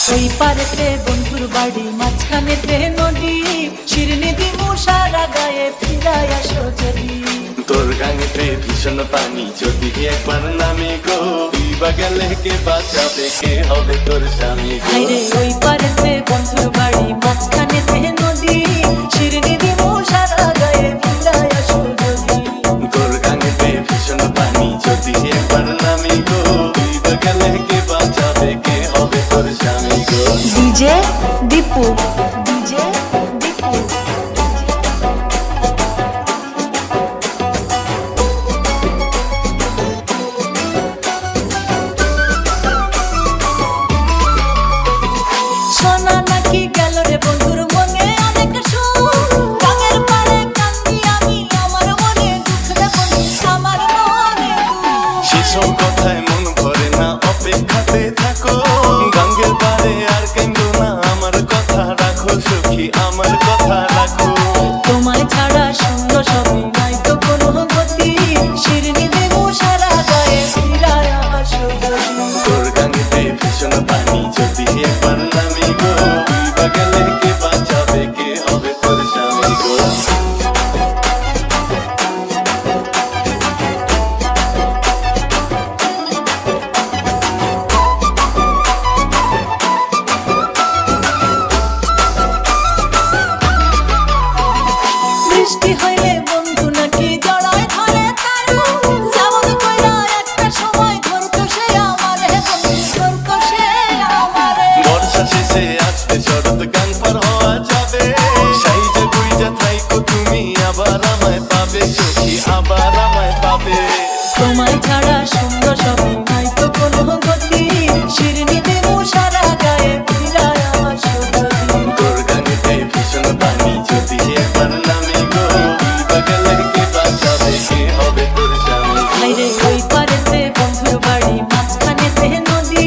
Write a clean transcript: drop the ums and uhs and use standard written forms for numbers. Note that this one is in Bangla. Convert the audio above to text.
ওই পারেতে বন্ধুর বাড়ি, মাঝখানেতে নদী, শিরনি দিমু সারা গায়ে ফিরাই আসো যদি। তোর গাঙেতে ভীষণ পানি, যদি একবার নামে গো, দিবা গেলে কে বাঁচাবে, কে হবে তোর স্বামী গো। হায়রে ওই পারেতে বন্ধুর বাড়ি, মাঝখানেতে নদী, শিরনি দিমু সারা গায়ে ফিরাই আসো যদি। তোর গাঙেতে ভীষণ পানি, যদি একবার নামে গো, দিবা গেলে কে বাঁচাবে, কে হবে তোর স্বামী গো। DJ Dipu, DJ Dipu. শোনা নাকি গেল রে বন্ধুর মনে অনেক সুখ, গাঙের পাড়ে কান্দি আমি, আমার মনে দুঃখ রে বন্ধু, আমার মনে দুঃখ। সেসব কথায় মন ভরে না, অপেক্ষাতে থাকো, গাঙ্গের পারে আর কেন্দ্র না, আমার কথা রাখো সখী, আমার কথা রাখো। তোমায় ছাড়া শূন্য সবই, নাই তো কোনো গতি, শিরনি দেবো সারা গায়ে ফিরায় আসো যদি। তোর গাঙেতে ভীষণ পানি, যদি একবার নামে গো, দিবা গেলে কে বাঁচাবে, কে হবে তোর স্বামী গো। বৃষ্টি হইলে বন্ধু নাকি জড়ায় ধরে তারা, যেমন কইরা একটা সময় ধরতো সে আমারে বন্ধু, ধরতো সে আমারে। বর্ষা শেষে আসতে শরৎ, গান পার হওয়া যাবে, সাইজা গুইজা থাইকো তুমি, আবার আমায় পাবে সখী, আবার আমায় পাবে। তোমায় ছাড়া শূন্য সবই, নাই তো কোনো গতি, শিরনি দেবো সারা গায়ে ফিরায় আসো যদি। তোর গাঙেতে ভীষণ পানি, যদি একবার নামে গো, দিবা গেলে কে বাঁচাবে, কে হবে তোর স্বামী গো। হায়রে ওই পারেতে বন্ধুর বাড়ি, মাঝখানেতে নদী,